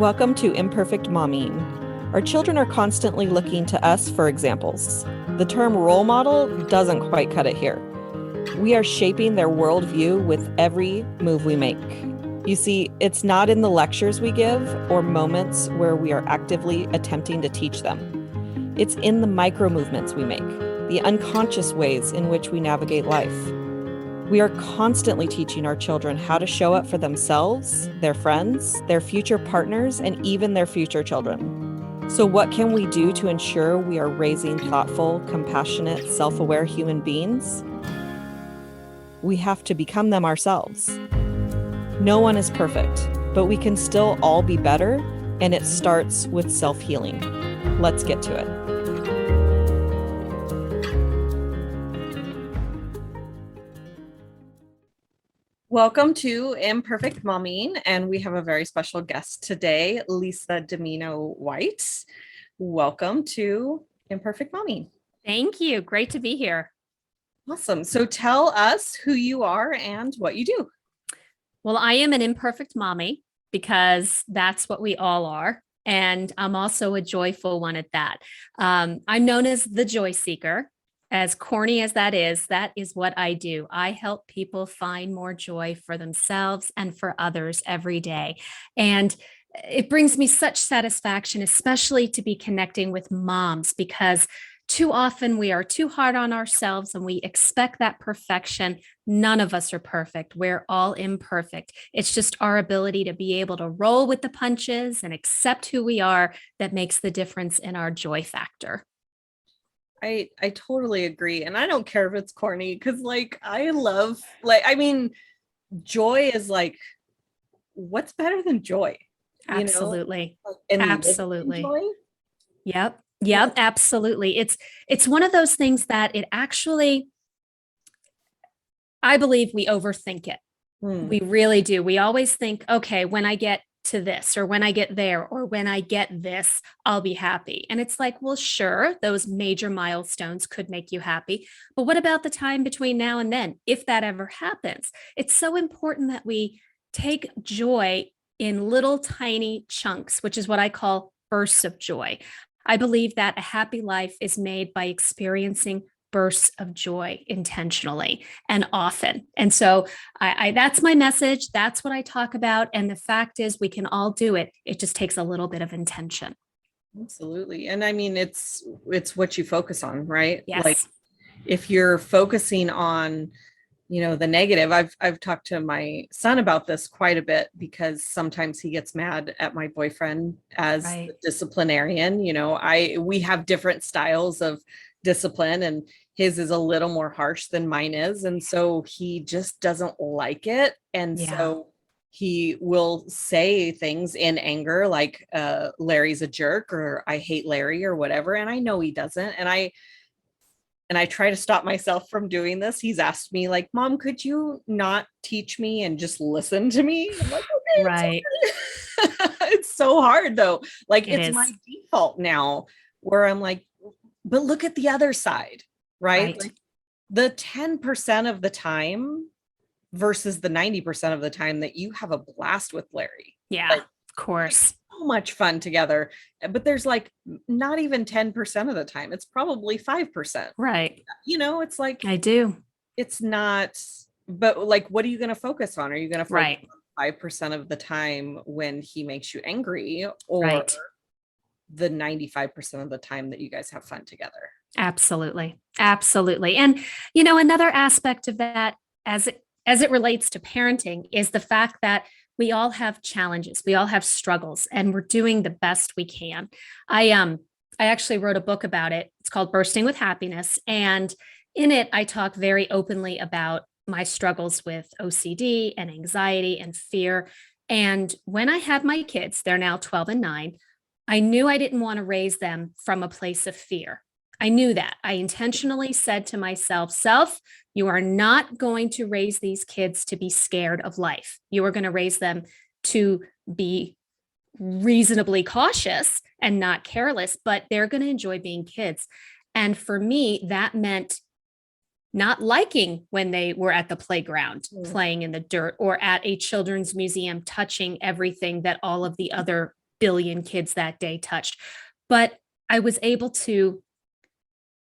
Welcome to Imperfect Momming. Our children are constantly looking to us for examples. The term role model doesn't quite cut it here. We are shaping their worldview with every move we make. You see, it's not in the lectures we give or moments where we are actively attempting to teach them. It's in the micro movements we make, the unconscious ways in which we navigate life. We are constantly teaching our children how to show up for themselves, their friends, their future partners, and even their future children. So what can we do to ensure we are raising thoughtful, compassionate, self-aware human beings? We have to become them ourselves. No one is perfect, but we can still all be better, and it starts with self-healing. Let's get to it. Welcome to Imperfect Momming, and we have a very special guest today, Lisa Dimino White. Welcome to Imperfect Momming. Thank you. Great to be here. Awesome. So tell us who you are and what you do. Well, I am an imperfect mommy because that's what we all are. And I'm also a joyful one at that. I'm known as the joy seeker. As corny as that is what I do. I help people find more joy for themselves and for others every day. And it brings me such satisfaction, especially to be connecting with moms, because too often we are too hard on ourselves and we expect that perfection. None of us are perfect. We're all imperfect. It's just our ability to be able to roll with the punches and accept who we are that makes the difference in our joy factor. I totally agree. And I don't care if it's corny because joy is like, what's better than joy? Absolutely. And Absolutely. joy? Yep, absolutely. It's one of those things that it actually, I believe we overthink it. We really do. We always think, okay, when I get to this, or when I get there, or when I get this, I'll be happy. And it's like, well, sure, those major milestones could make you happy. But what about the time between now and then, if that ever happens? It's so important that we take joy in little tiny chunks, which is what I call bursts of joy. I believe that a happy life is made by experiencing bursts of joy intentionally and often. And so I that's my message. That's what I talk about. And the fact is we can all do it. It just takes a little bit of intention. Absolutely. And I mean, it's what you focus on, right? Yes. Like if you're focusing on, the negative, I've talked to my son about this quite a bit because sometimes he gets mad at my boyfriend as the disciplinarian. We have different styles of discipline, and his is a little more harsh than mine is. And so he just doesn't like it. And so he will say things in anger like, Larry's a jerk, or I hate Larry, or whatever. And I know he doesn't. And I try to stop myself from doing this. He's asked me like, Mom, could you not teach me and just listen to me? I'm like, okay, Right. It's so hard though. Like it's my is. default now where I'm like, but look at the other side, right? Like the 10% of the time versus the 90% of the time that you have a blast with Larry. Yeah, like, of course. So much fun together, but there's like not even 10% of the time. It's probably 5%. Right. It's like, I do. it's not, but like, what are you going to focus on? Are you going to focus on 5% of the time when he makes you angry, or the 95% of the time that you guys have fun together? Absolutely. Absolutely. And, another aspect of that as it relates to parenting is the fact that we all have challenges. We all have struggles, and we're doing the best we can. I actually wrote a book about it. It's called Bursting with Happiness. And in it, I talk very openly about my struggles with OCD and anxiety and fear. And when I had my kids, they're now 12 and 9, I knew I didn't want to raise them from a place of fear. I knew that. I intentionally said to myself, you are not going to raise these kids to be scared of life. You are going to raise them to be reasonably cautious and not careless, but they're going to enjoy being kids. And for me, that meant not liking when they were at the playground playing in the dirt, or at a children's museum touching everything that all of the other billion kids that day touched. But I was able to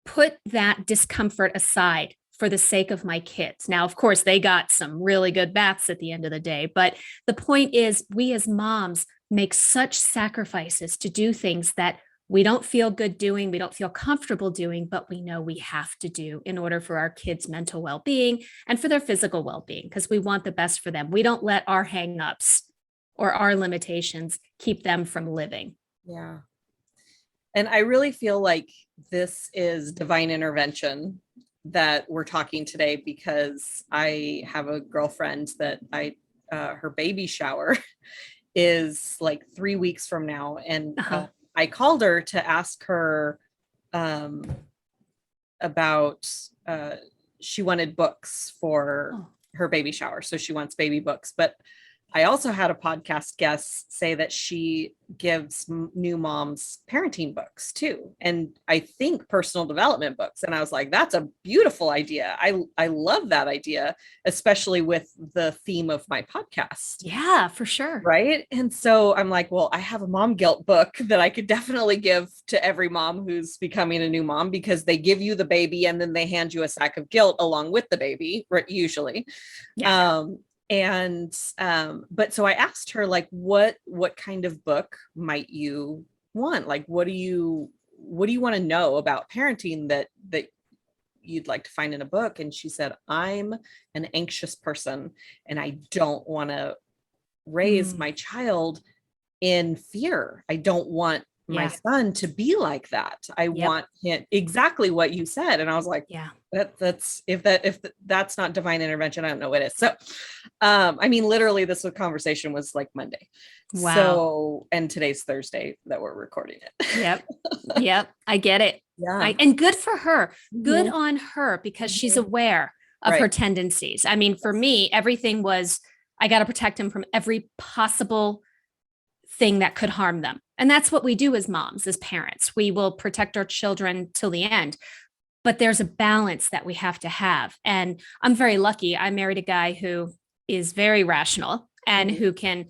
put that discomfort aside for the sake of my kids. Now, of course, they got some really good baths at the end of the day, but the point is, we as moms make such sacrifices to do things that we don't feel good doing, we don't feel comfortable doing, but we know we have to do in order for our kids' mental well-being and for their physical well-being, because we want the best for them. We don't let our hangups or our limitations keep them from living. Yeah. And I really feel like this is divine intervention that we're talking today, because I have a girlfriend that her baby shower is like 3 weeks from now. And I called her to ask her about, she wanted books for her baby shower. So she wants baby books, but I also had a podcast guest say that she gives new moms parenting books too. And I think personal development books. And I was like, that's a beautiful idea. I love that idea, especially with the theme of my podcast. Yeah, for sure. Right. And so I'm like, well, I have a mom guilt book that I could definitely give to every mom who's becoming a new mom, because they give you the baby and then they hand you a sack of guilt along with the baby, usually. Yeah. But so I asked her, like, what kind of book might you want? Like, what do you want to know about parenting that you'd like to find in a book? And she said, I'm an anxious person and I don't want to raise my child in fear. I don't want my son to be like that. I want him, exactly what you said. And I was like, that's if that's not divine intervention, I don't know what is. So I mean, literally this conversation was like Monday. Wow. So, and today's Thursday that we're recording it. Yep. I get it. Yeah. And good for her. Good on her, because she's aware of her Right. tendencies. I mean, for me, everything was, I got to protect him from every possible thing that could harm them. And that's what we do as moms, as parents. We will protect our children till the end. But there's a balance that we have to have. And I'm very lucky. I married a guy who is very rational and who can,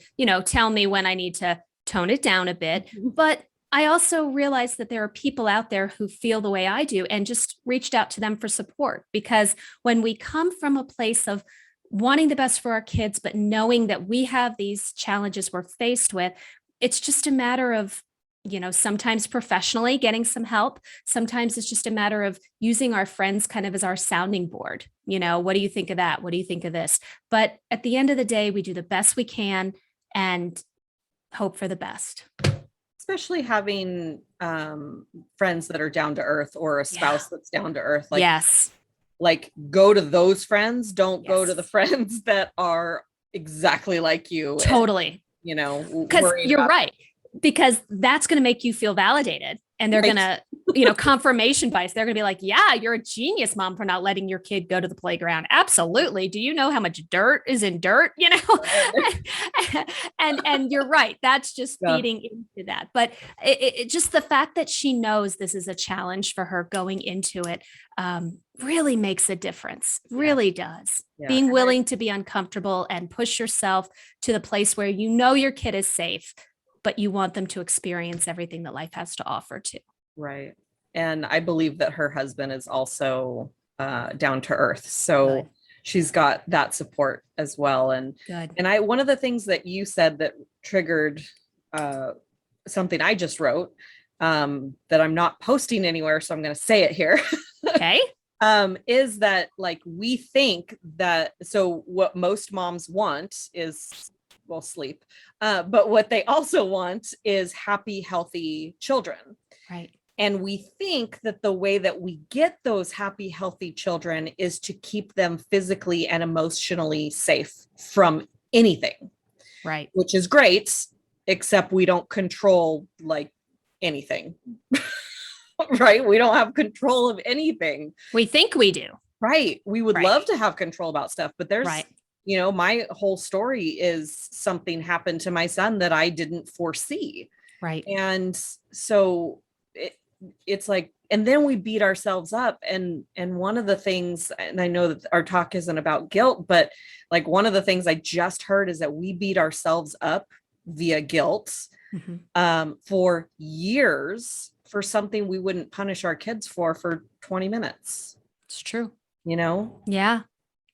tell me when I need to tone it down a bit. But I also realize that there are people out there who feel the way I do, and just reached out to them for support. Because when we come from a place of wanting the best for our kids, but knowing that we have these challenges we're faced with, it's just a matter of, sometimes professionally getting some help. Sometimes it's just a matter of using our friends kind of as our sounding board. What do you think of that? What do you think of this? But at the end of the day, we do the best we can and hope for the best. Especially having friends that are down to earth, or a spouse that's down to earth. Like, yes. Like, go to those friends. Don't go to the friends that are exactly like you. Totally. And, because you're right. Because that's going to make you feel validated, and they're going to, confirmation bias. They're going to be like, yeah, you're a genius, mom, for not letting your kid go to the playground. Absolutely. Do you know how much dirt is in dirt? And you're right. That's just feeding into that. But it just the fact that she knows this is a challenge for her going into it really makes a difference. Really does. Being willing to be uncomfortable and push yourself to the place where your kid is safe, but you want them to experience everything that life has to offer too. Right. And I believe that her husband is also down to earth. So she's got that support as well. And one of the things that you said that triggered something I just wrote that I'm not posting anywhere, so I'm going to say it here. Okay. Is that, like, we think that, so what most moms want is, well, sleep. But what they also want is happy, healthy children. Right. And we think that the way that we get those happy, healthy children is to keep them physically and emotionally safe from anything. Right. Which is great, except we don't control like anything. Right. We don't have control of anything. We think we do. Right. We would love to have control about stuff, but there's, my whole story is something happened to my son that I didn't foresee. Right. And so it's like, and then we beat ourselves up. And one of the things, and I know that our talk isn't about guilt, but like one of the things I just heard is that we beat ourselves up via guilt for years for something we wouldn't punish our kids for 20 minutes. It's true. You know? Yeah.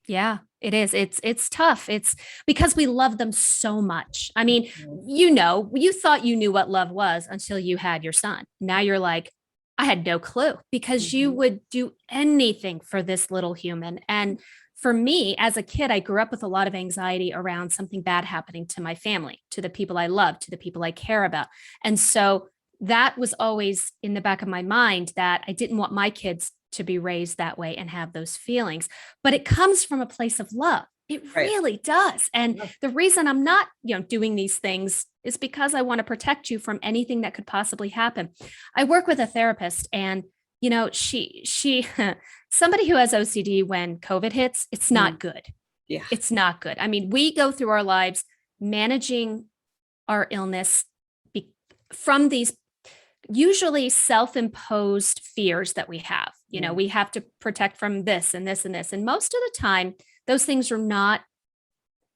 Yeah, it is. It's tough. It's because we love them so much. I mean, you thought you knew what love was until you had your son. Now you're like, I had no clue because you would do anything for this little human. And for me, as a kid, I grew up with a lot of anxiety around something bad happening to my family, to the people I love, to the people I care about. And so that was always in the back of my mind that I didn't want my kids to be raised that way and have those feelings. But it comes from a place of love. It really does. And the reason I'm not, doing these things is because I want to protect you from anything that could possibly happen. I work with a therapist and she somebody who has OCD when COVID hits, it's not good. Yeah. It's not good. I mean, we go through our lives managing our illness from these usually self-imposed fears that we have. We have to protect from this and this and this. And most of the time, those things are not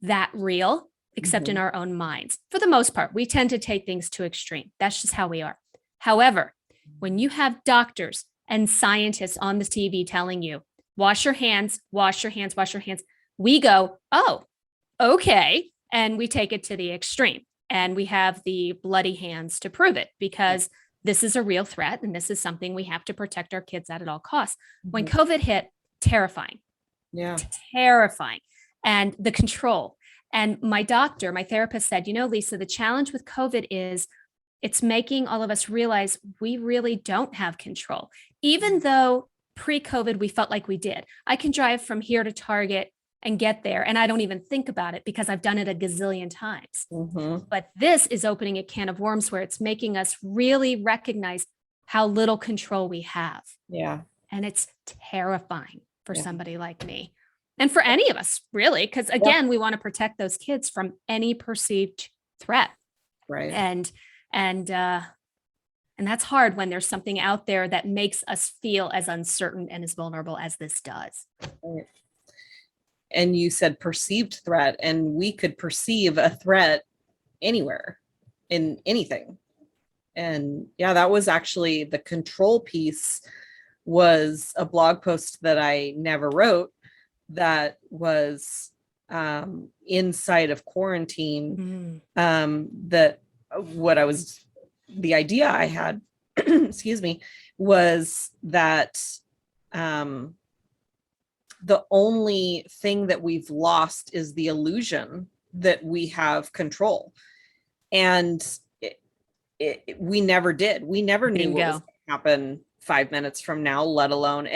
that real, except in our own minds. For the most part, we tend to take things to extreme. That's just how we are. However, when you have doctors and scientists on the TV telling you, wash your hands, wash your hands, wash your hands, we go, oh, okay. And we take it to the extreme. And we have the bloody hands to prove it because this is a real threat. And this is something we have to protect our kids at all costs. When COVID hit, terrifying. Yeah. Terrifying. And the control. And my therapist said, Lisa, the challenge with COVID is it's making all of us realize we really don't have control. Even though pre-COVID, we felt like we did. I can drive from here to Target and get there. And I don't even think about it because I've done it a gazillion times. But this is opening a can of worms where it's making us really recognize how little control we have. Yeah. And it's terrifying for somebody like me and for any of us, really, because again, we want to protect those kids from any perceived threat. Right. And that's hard when there's something out there that makes us feel as uncertain and as vulnerable as this does. Right. And you said perceived threat, and we could perceive a threat anywhere in anything. And that was actually the control piece was a blog post that I never wrote that was inside of quarantine. That the idea I had, excuse me, was that the only thing that we've lost is the illusion that we have control. And we never did. We never knew what was going to happen 5 minutes from now, let alone.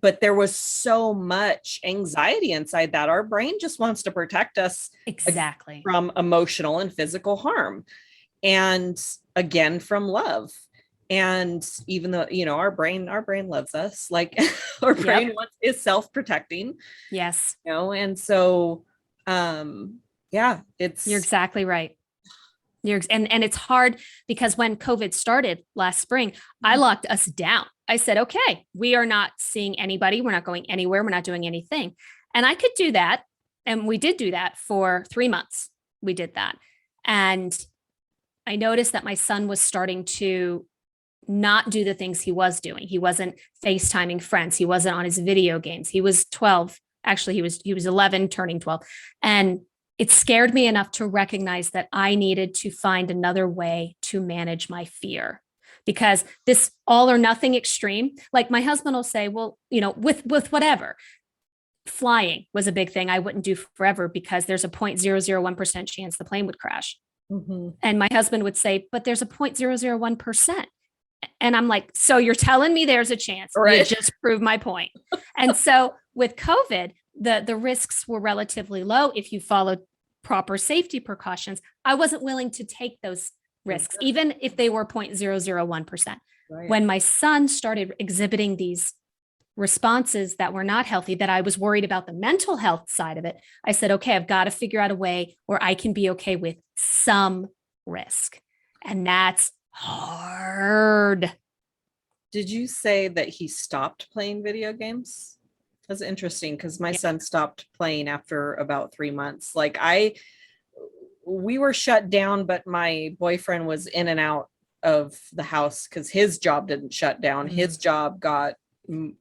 But there was so much anxiety inside that our brain just wants to protect us exactly from emotional and physical harm. And again, from love. And even though, our brain loves us, like our brain is self-protecting. Yes. And so, you're exactly right. And it's hard because when COVID started last spring, I locked us down. I said, okay, we are not seeing anybody. We're not going anywhere. We're not doing anything. And I could do that. And we did do that for 3 months. We did that. And I noticed that my son was starting to not do the things he was doing. He wasn't FaceTiming friends. He wasn't on his video games. He was 12. Actually, he was 11, turning 12. And it scared me enough to recognize that I needed to find another way to manage my fear, because this all or nothing extreme, like my husband will say, well, with whatever, flying was a big thing I wouldn't do forever because there's a 0.001% chance the plane would crash. And my husband would say, but there's a 0.001%. And I'm like, so you're telling me there's a chance? Right. You just proved my point. And so with COVID, the risks were relatively low if you followed proper safety precautions. I wasn't willing to take those risks, even if they were 0.001%. Right. When my son started exhibiting these responses that were not healthy, that I was worried about the mental health side of it, I said, okay, I've got to figure out a way where I can be okay with some risk. And that's hard. Did you say that he stopped playing video games? That's interesting because my son stopped playing after about 3 months. Like we were shut down, but my boyfriend was in and out of the house because his job didn't shut down. His job got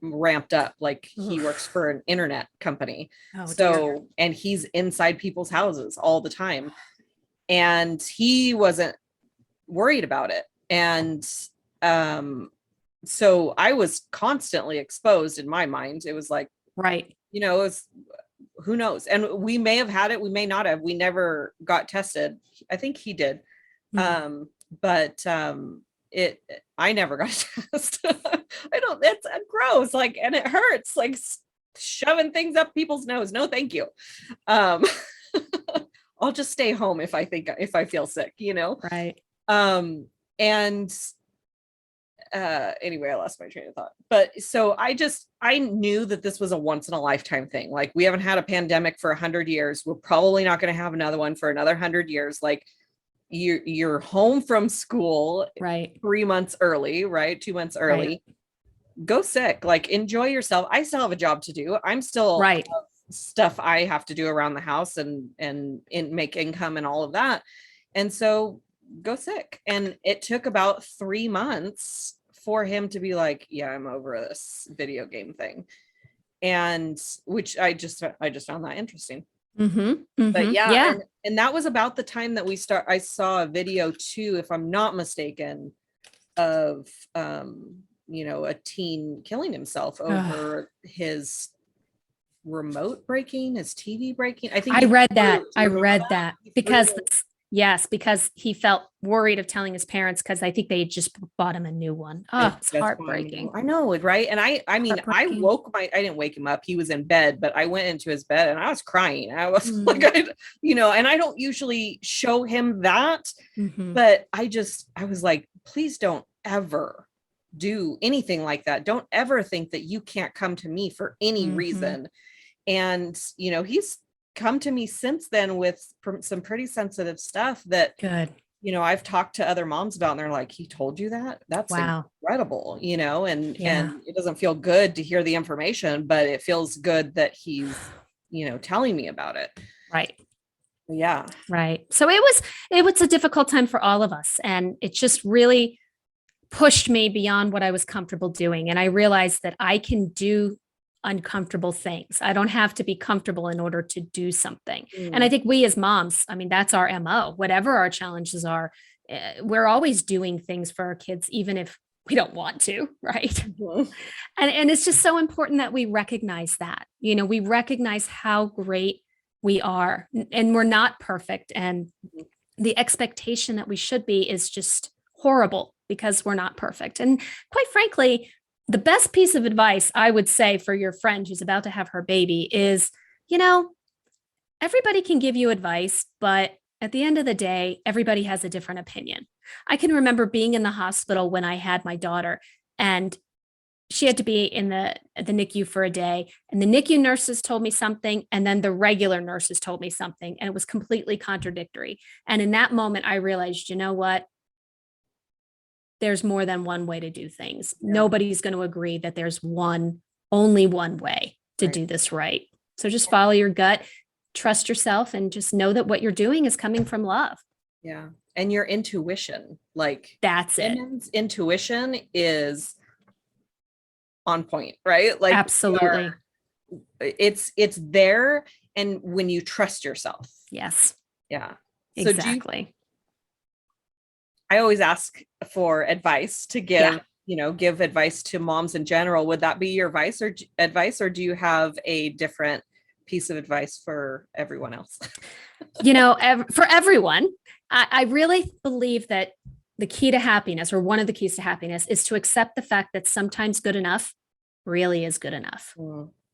ramped up. Like he works Oof. for an internet company. Oh dear. So, and he's inside people's houses all the time. And he wasn't worried about it. And so I was constantly exposed in my mind. It was like, Right. you know, it's who knows? And we may have had it, we may not have. We never got tested. I think he did. But it I never got a test. I don't, it's gross, like, and it hurts, like shoving things up people's nose. No, thank you. I'll just stay home if I feel sick, you know? Right. And anyway, I lost my train of thought. But so I knew that this was a once in a lifetime thing. Like we haven't had a pandemic for 100 years. We're probably not going to have another one for another 100 years. Like you're home from school Right. 3 months early, right? 2 months early. Right. Go sick, like enjoy yourself. I still have a job to do. I'm still Right. stuff I have to do around the house and make income and all of that. And so go sick. And it took about 3 months for him to be like, yeah, I'm over this video game thing. And which I just found that interesting. But yeah, Yeah. and that was about the time that I saw a video too, if I'm not mistaken, of you know, a teen killing himself over his remote breaking, his TV breaking. I think I read that. I remember read that because threw- yes, because he felt worried of telling his parents because I think they had just bought him a new one. Oh, it's That's heartbreaking. I know it, right? And I mean, I didn't wake him up. He was in bed, but I went into his bed and I was crying. I was like, you know, and I don't usually show him that, but I was like, please don't ever do anything like that. Don't ever think that you can't come to me for any reason. And, you know, he's come to me since then with some pretty sensitive stuff that, good, you know, I've talked to other moms about, and they're like, he told you that? That's incredible, you know, and it doesn't feel good to hear the information, but it feels good that he's, you know, telling me about it. Right. Yeah. Right. So it was a difficult time for all of us. And it just really pushed me beyond what I was comfortable doing. And I realized that I can do uncomfortable things. I don't have to be comfortable in order to do something. And I think we as moms, I mean, that's our MO, whatever our challenges are, we're always doing things for our kids, even if we don't want to, right? And it's just so important that we recognize that, you know, we recognize how great we are and we're not perfect. And the expectation that we should be is just horrible because we're not perfect. And quite frankly, the best piece of advice I would say for your friend who's about to have her baby is, you know, everybody can give you advice, but at the end of the day, everybody has a different opinion. I can remember being in the hospital when I had my daughter, and she had to be in the NICU for a day, and the NICU nurses told me something, and then the regular nurses told me something, and it was completely contradictory. And in that moment, I realized, you know what? There's more than one way to do things. Nobody's going to agree that there's only one way to do this right. So just follow your gut, trust yourself, and just know that what you're doing is coming from love. Yeah. And your intuition, like that's it. Intuition is on point, right? Like absolutely. It's there. And when you trust yourself. Yes. Yeah. Exactly. I always ask for advice to give, you know, give advice to moms in general. Would that be your advice, or do you have a different piece of advice for everyone else? You know, for everyone, I really believe that the key to happiness, or one of the keys to happiness, is to accept the fact that sometimes good enough really is good enough.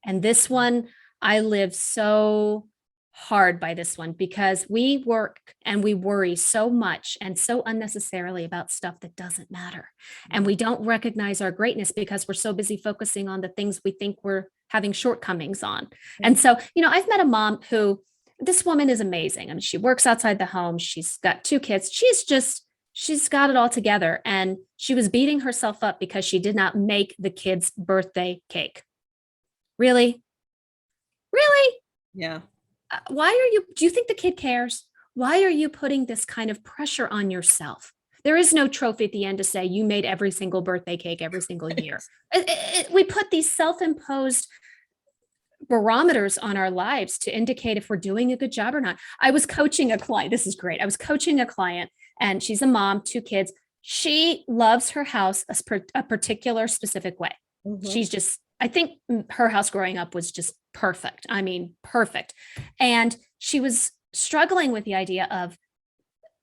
And this one, I live so hard by this one because we work and we worry so much and so unnecessarily about stuff that doesn't matter. And we don't recognize our greatness because we're so busy focusing on the things we think we're having shortcomings on. And so, you know, I've met a mom who, this woman is amazing. I mean, she works outside the home. She's got 2 kids. She's got it all together. And she was beating herself up because she did not make the kid's birthday cake. Really? Really? Yeah. Do you think the kid cares? Why are you putting this kind of pressure on yourself? There is no trophy at the end to say you made every single birthday cake every single year. We put these self-imposed barometers on our lives to indicate if we're doing a good job or not. I was coaching a client. This is great. I was coaching a client, and she's a mom, 2 kids. She loves her house a particular specific way. Mhm. She's just, I think her house growing up was just perfect. I mean, perfect. And she was struggling with the idea of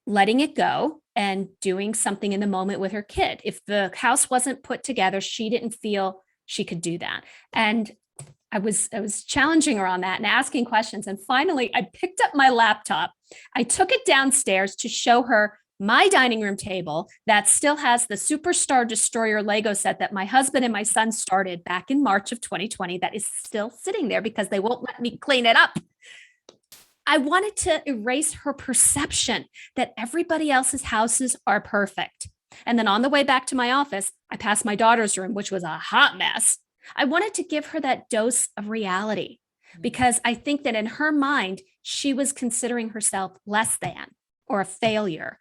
letting it go and doing something in the moment with her kid. If the house wasn't put together, she didn't feel she could do that. And I was challenging her on that and asking questions. And finally, I picked up my laptop. I took it downstairs to show her my dining room table that still has the Superstar Destroyer Lego set that my husband and my son started back in March of 2020 that is still sitting there because they won't let me clean it up. I wanted to erase her perception that everybody else's houses are perfect. And then on the way back to my office, I passed my daughter's room, which was a hot mess. I wanted to give her that dose of reality because I think that in her mind, she was considering herself less than or a failure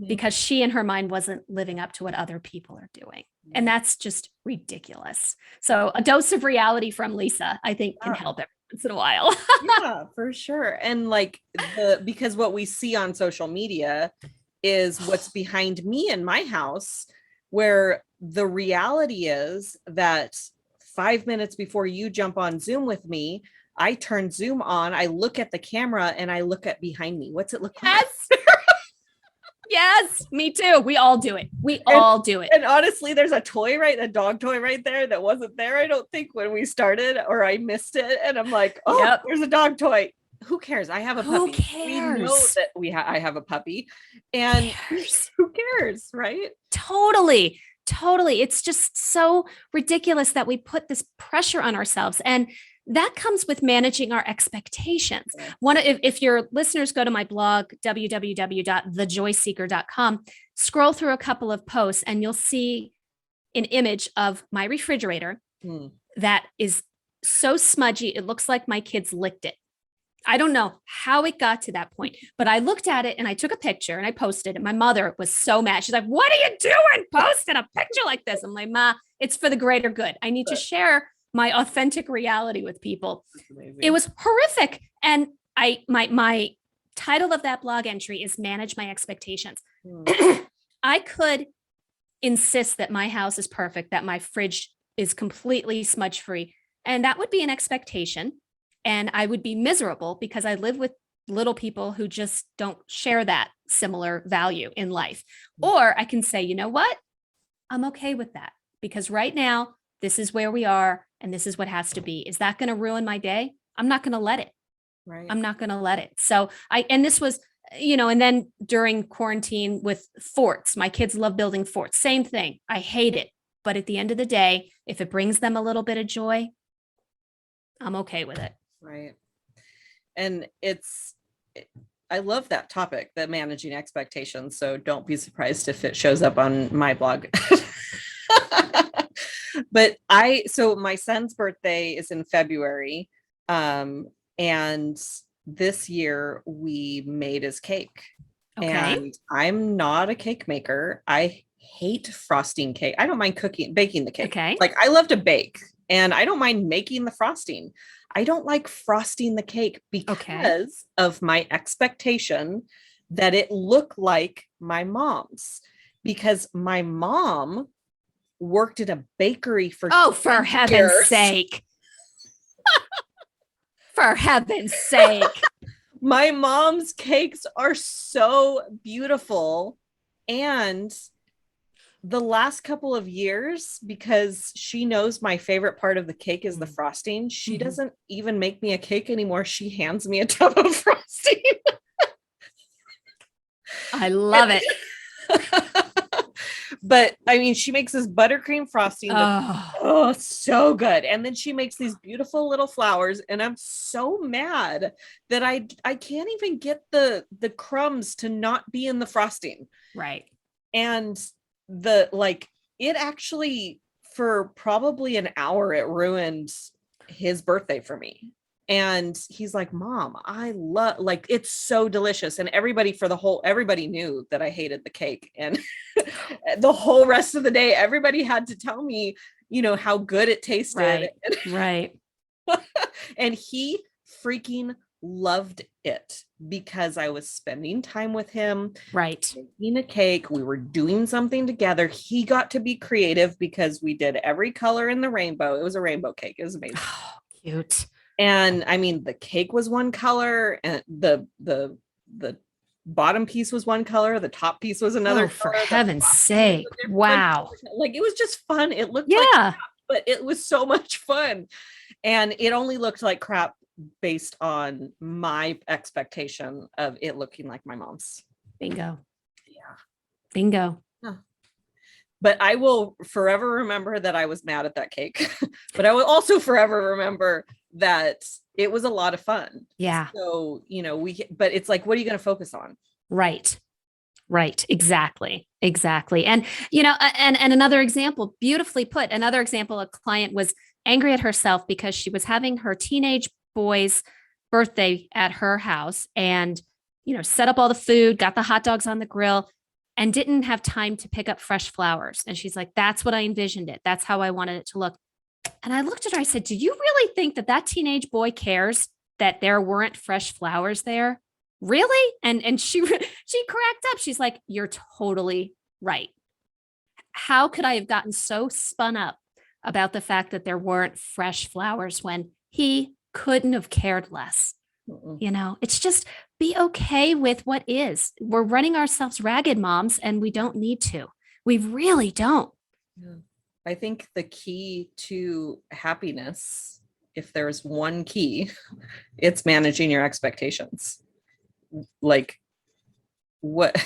because she in her mind wasn't living up to what other people are doing. And that's just ridiculous. So a dose of reality from Lisa, I think can help every once in a while. Yeah, for sure. And like because what we see on social media is what's behind me in my house, where the reality is that 5 minutes before you jump on Zoom with me, I turn Zoom on, I look at the camera and I look at behind me. What's it look like? Yes. Yes, me too. We all do it. We all do it. And honestly, there's a dog toy right there that wasn't there, I don't think, when we started, or I missed it. And I'm like, oh, yep, there's a dog toy. Who cares? I have a puppy. Who cares? We know that I have a puppy, and who cares, right? Totally. Totally. It's just so ridiculous that we put this pressure on ourselves. And that comes with managing our expectations. If your listeners go to my blog, www.thejoyseeker.com, scroll through a couple of posts and you'll see an image of my refrigerator that is so smudgy. It looks like my kids licked it. I don't know how it got to that point, but I looked at it and I took a picture and I posted it. My mother was so mad. She's like, "What are you doing posting a picture like this?" I'm like, "Ma, it's for the greater good. I need to share my authentic reality with people." It was horrific. And my title of that blog entry is Manage My Expectations. I could insist that my house is perfect, that my fridge is completely smudge free. And that would be an expectation. And I would be miserable because I live with little people who just don't share that similar value in life. Or I can say, you know what? I'm okay with that because right now, this is where we are and this is what has to be. Is that going to ruin my day? I'm not going to let it. Right. I'm not going to let it. So and this was, and then during quarantine with forts, my kids love building forts. Same thing. I hate it. But at the end of the day, if it brings them a little bit of joy, I'm okay with it. Right. And I love that topic, that managing expectations. So don't be surprised if it shows up on my blog. But so my son's birthday is in February. And this year we made his cake. Okay. And I'm not a cake maker. I hate frosting cake. I don't mind baking the cake. Okay. Like I love to bake and I don't mind making the frosting. I don't like frosting the cake because of my expectation that it look like my mom's, because my mom worked at a bakery for for heaven's sake. For heaven's sake. My mom's cakes are so beautiful. And the last couple of years, because she knows my favorite part of the cake is the frosting, she doesn't even make me a cake anymore. She hands me a tub of frosting. I love it. But I mean, she makes this buttercream frosting. So good. And then she makes these beautiful little flowers. And I'm so mad that I can't even get the crumbs to not be in the frosting. Right. And it actually, for probably an hour, it ruined his birthday for me. And he's like, Mom, I love, like, it's so delicious. And everybody knew that I hated the cake. And the whole rest of the day, everybody had to tell me, how good it tasted. Right. And he freaking loved it because I was spending time with him, Right. making a cake. We were doing something together. He got to be creative because we did every color in the rainbow. It was a rainbow cake. It was amazing. Oh, cute. And I mean, the cake was one color, and the bottom piece was one color, the top piece was another for color. heaven's sake. Wow. Like, it was just fun. It looked like Yeah. crap, but it was so much fun. And it only looked like crap based on my expectation of it looking like my mom's. Bingo. Yeah. Bingo. Huh. But I will forever remember that I was mad at that cake. But I will also forever remember that it was a lot of fun. Yeah. So, but it's like, what are you going to focus on? Right. Right. Exactly. Exactly. And, and another example, beautifully put, another example, a client was angry at herself because she was having her teenage boy's birthday at her house and, set up all the food, got the hot dogs on the grill, and didn't have time to pick up fresh flowers. And she's like, that's what I envisioned it. That's how I wanted it to look. And I looked at her, I said, do you really think that teenage boy cares that there weren't fresh flowers there? Really? And she cracked up. She's like, you're totally right. How could I have gotten so spun up about the fact that there weren't fresh flowers when he couldn't have cared less? It's just be okay with what is. We're running ourselves ragged, moms, and we don't need to. We really don't. Yeah. I think the key to happiness, if there's one key, it's managing your expectations. Like, what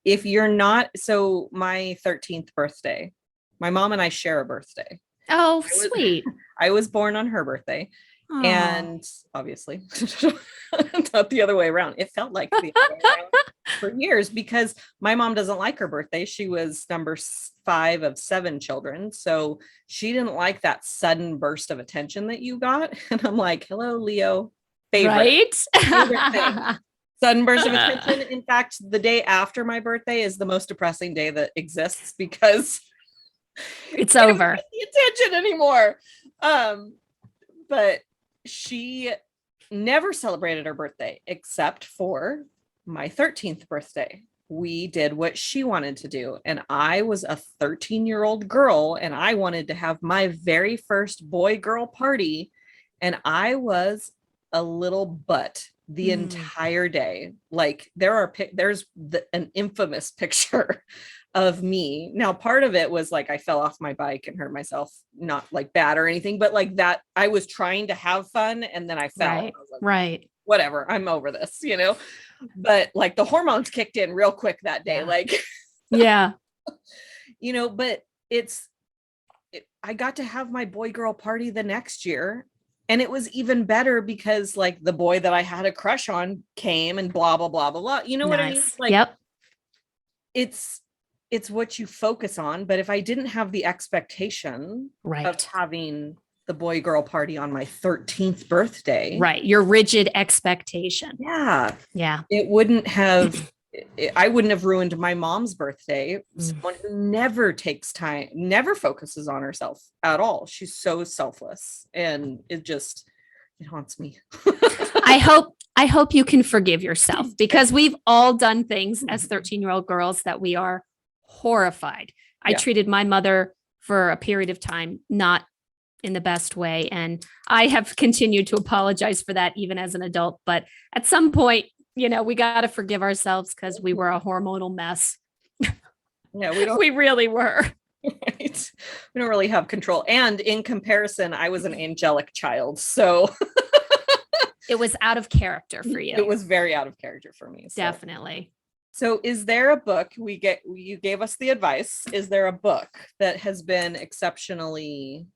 if you're not, so my 13th birthday, my mom and I share a birthday. Oh, sweet. I was born on her birthday. Aww. And obviously not the other way around. It felt like the other way around for years because my mom doesn't like her birthday. She was number 5 of 7 children. So she didn't like that sudden burst of attention that you got. And I'm like, hello, Leo. Favorite thing. Sudden burst of attention. In fact, the day after my birthday is the most depressing day that exists because it's over. The attention anymore. But she never celebrated her birthday except for my 13th birthday. We did what she wanted to do. And I was a 13-year-old girl and I wanted to have my very first boy-girl party. And I was a little butt the entire day. Like there's an infamous picture of me. Now, part of it was like I fell off my bike and hurt myself, not like bad or anything, but like that I was trying to have fun and then I fell. Right. I was like, right. Whatever, I'm over this, but like the hormones kicked in real quick that day. Yeah. Like, yeah, but I got to have my boy girl party the next year. And it was even better because like the boy that I had a crush on came and blah, blah, blah, blah, blah. You know what I mean? Like, yep. It's what you focus on. But if I didn't have the expectation of having the boy girl party on my 13th birthday. Right. Your rigid expectation. Yeah. Yeah. It wouldn't have, I wouldn't have ruined my mom's birthday. Someone who never takes time, never focuses on herself at all. She's so selfless and it haunts me. I hope you can forgive yourself because we've all done things as 13-year-old girls that we are horrified. I treated my mother for a period of time not in the best way. And I have continued to apologize for that even as an adult. But at some point, we got to forgive ourselves because we were a hormonal mess. Yeah, we really were. Right. We don't really have control. And in comparison, I was an angelic child. So it was out of character for you. It was very out of character for me. So. Definitely. So is there a book you gave us the advice? Is there a book that has been exceptionally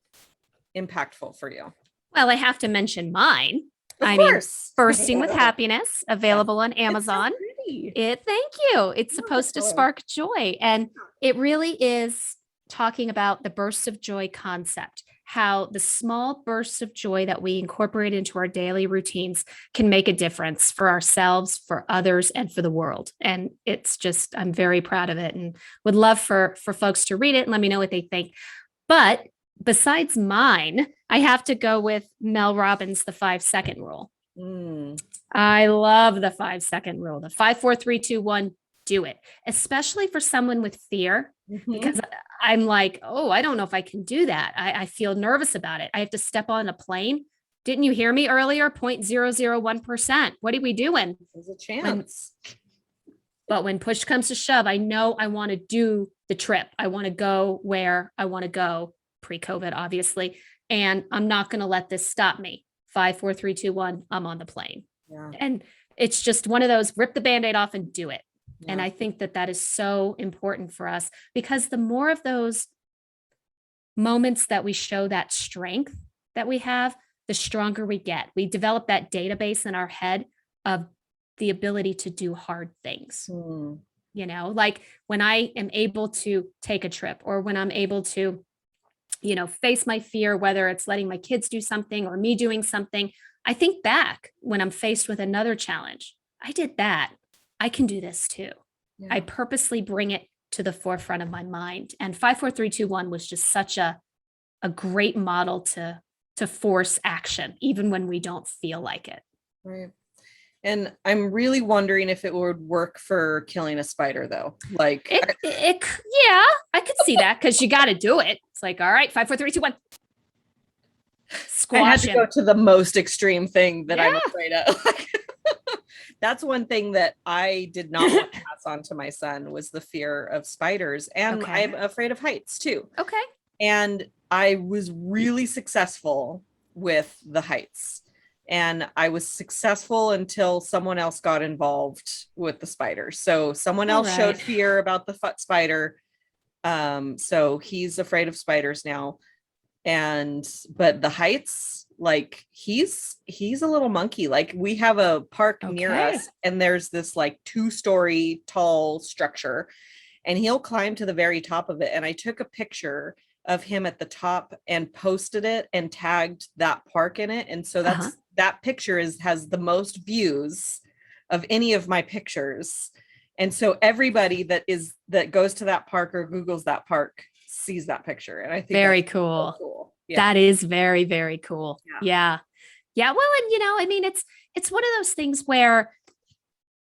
impactful for you? Well, I have to mention mine. Of course. Bursting with Happiness, available on Amazon. Thank you. It's supposed to spark joy. And it really is talking about the bursts of joy concept. how the small bursts of joy that we incorporate into our daily routines can make a difference for ourselves, for others, and for the world. And it's just, I'm very proud of it and would love for folks to read it and let me know what they think. But besides mine, I have to go with Mel Robbins' the 5 second rule. Mm. I love the 5 second rule, the 5, 4, 3, 2, 1, do it, especially for someone with fear, because I'm like, oh, I don't know if I can do that. I feel nervous about it. I have to step on a plane. Didn't you hear me earlier? 0.001%. What are we doing? There's a chance. But when push comes to shove, I know I want to do the trip. I want to go where I want to go, pre-COVID, obviously. And I'm not going to let this stop me. 5, 4, 3, 2, 1, I'm on the plane. Yeah. And it's just one of those, rip the Band-Aid off and do it. Yeah. And I think that that is so important for us, because the more of those moments that we show that strength that we have, the stronger we get. We develop that database in our head of the ability to do hard things. You know, like when I am able to take a trip, or when I'm able to, you know, face my fear, whether it's letting my kids do something or me doing something, I think back when I'm faced with another challenge. I did that. I can do this too. Yeah. I purposely bring it to the forefront of my mind. And 5, 4, 3, 2, 1 was just such a great model to force action, even when we don't feel like it. Right. And I'm really wondering if it would work for killing a spider, though. Like, yeah, I could see that, because you got to do it. It's like, all right, 5, 4, 3, 2, 1. Squash I had to him. go to the most extreme thing that I'm afraid of. That's one thing that I did not want to pass on to my son, was the fear of spiders. And I'm afraid of heights too. Okay. And I was really successful with the heights. And I was successful until someone else got involved with the spider. So someone else showed fear about the spider. So he's afraid of spiders now. But the heights, like he's a little monkey. Like, we have a park near us, and there's this like 2-story tall structure, and he'll climb to the very top of it. And I took a picture of him at the top and posted it and tagged that park in it. And so that picture has the most views of any of my pictures. And so everybody that goes to that park or Googles that park sees that picture. And I think very that's cool. So cool. Yeah. That is very, very cool. Yeah. Well, and you know, I mean, it's one of those things where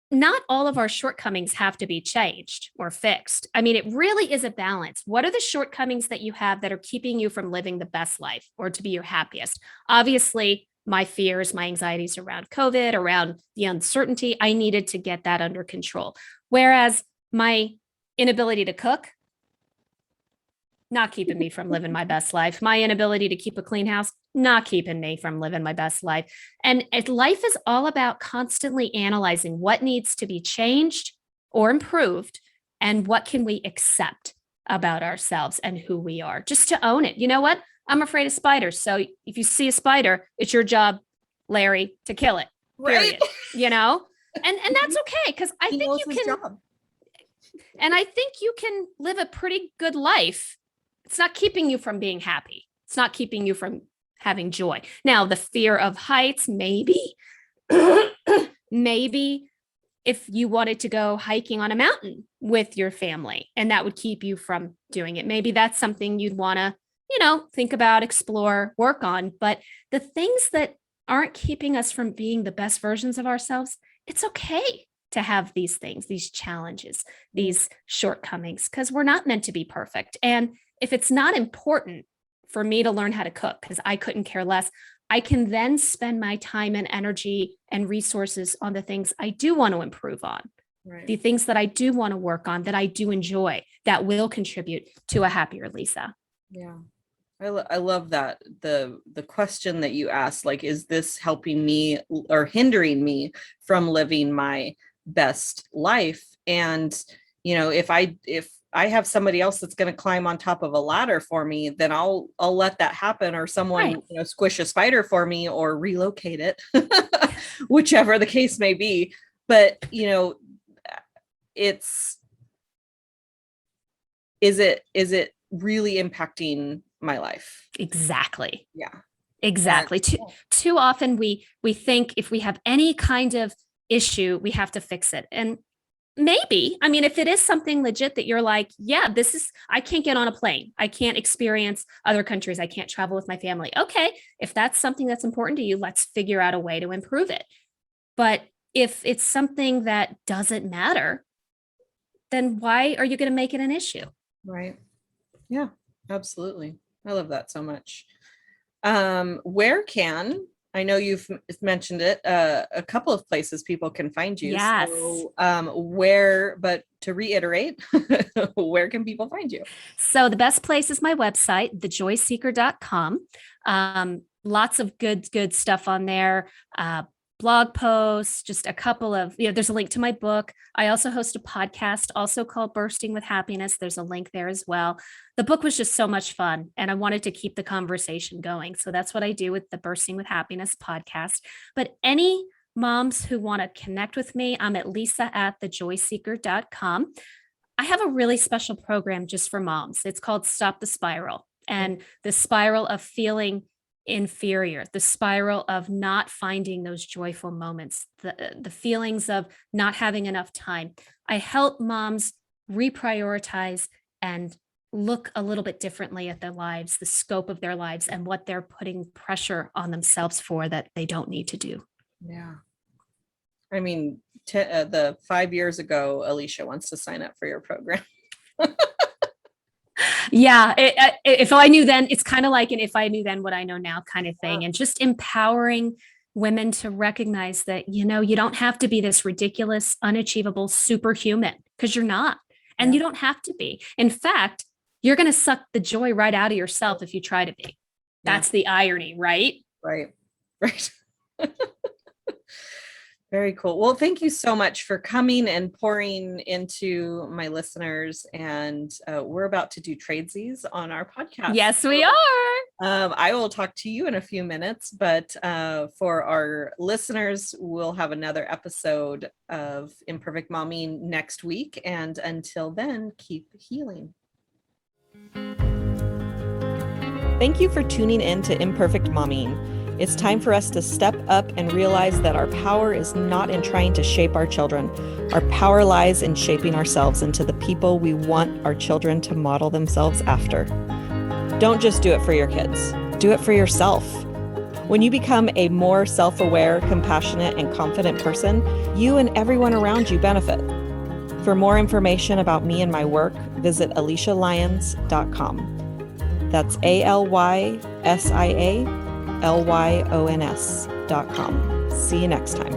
not all of our shortcomings have to be changed or fixed. I mean, it really is a balance. What are the shortcomings that you have that are keeping you from living the best life or to be your happiest? Obviously, my fears, my anxieties around COVID, around the uncertainty, I needed to get that under control. Whereas my inability to cook, not keeping me from living my best life. My inability to keep a clean house, not keeping me from living my best life. And life is all about constantly analyzing what needs to be changed or improved, and what can we accept about ourselves and who we are, just to own it. You know what? I'm afraid of spiders. So if you see a spider, it's your job, Larry, to kill it. Period. Right. You know? And that's okay, because I think you can. Job. And I think you can live a pretty good life. It's not keeping you from being happy. It's not keeping you from having joy. Now, the fear of heights, maybe, maybe if you wanted to go hiking on a mountain with your family and that would keep you from doing it, maybe that's something you'd want to, you know, think about, explore, work on. But the things that aren't keeping us from being the best versions of ourselves, it's okay to have these things, these challenges, these shortcomings, because we're not meant to be perfect. And if it's not important for me to learn how to cook, because I couldn't care less, I can then spend my time and energy and resources on the things I do want to improve on, the things that I do want to work on, that I do enjoy, that will contribute to a happier Lisa. Yeah. I love that. The question that you asked, like, is this helping me or hindering me from living my best life? And, you know, if I have somebody else that's going to climb on top of a ladder for me, then I'll let that happen, or someone, you know, squish a spider for me or relocate it, whichever the case may be. But, you know, is it really impacting my life. Exactly. Yeah. Exactly. Too often we think if we have any kind of issue, we have to fix it. And maybe, I mean, if it is something legit that you're like, yeah, I can't get on a plane. I can't experience other countries. I can't travel with my family. Okay. If that's something that's important to you, let's figure out a way to improve it. But if it's something that doesn't matter, then why are you going to make it an issue? Right. Yeah, absolutely. I love that so much. Where can, I know you've mentioned it, a couple of places people can find you. Yes. So, but to reiterate, where can people find you? So the best place is my website, thejoyseeker.com. Lots of good stuff on there. Blog posts, just a couple of, there's a link to my book. I also host a podcast also called Bursting with Happiness. There's a link there as well. The book was just so much fun and I wanted to keep the conversation going. So that's what I do with the Bursting with Happiness podcast. But any moms who want to connect with me, I'm at lisa@thejoyseeker.com. I have a really special program just for moms. It's called Stop the Spiral. And the spiral of feeling inferior, the spiral of not finding those joyful moments, the feelings of not having enough time. I help moms reprioritize and look a little bit differently at their lives, the scope of their lives, and what they're putting pressure on themselves for that they don't need to do. Yeah. I mean, the 5 years ago, Alicia wants to sign up for your program. Yeah. If I knew then, it's kind of like an if I knew then what I know now kind of thing. And just empowering women to recognize that, you don't have to be this ridiculous, unachievable superhuman because you're not. And you don't have to be. In fact, you're going to suck the joy right out of yourself if you try to be. That's the irony, right? Right. Very cool. Well, thank you so much for coming and pouring into my listeners. And we're about to do tradesies on our podcast. Yes, we are. I will talk to you in a few minutes, but for our listeners, we'll have another episode of Imperfect Momming next week. And until then, keep healing. Thank you for tuning in to Imperfect Momming. It's time for us to step up and realize that our power is not in trying to shape our children. Our power lies in shaping ourselves into the people we want our children to model themselves after. Don't just do it for your kids. Do it for yourself. When you become a more self-aware, compassionate, and confident person, you and everyone around you benefit. For more information about me and my work, visit alicialyons.com. That's ALYSIALYONS.com. See you next time.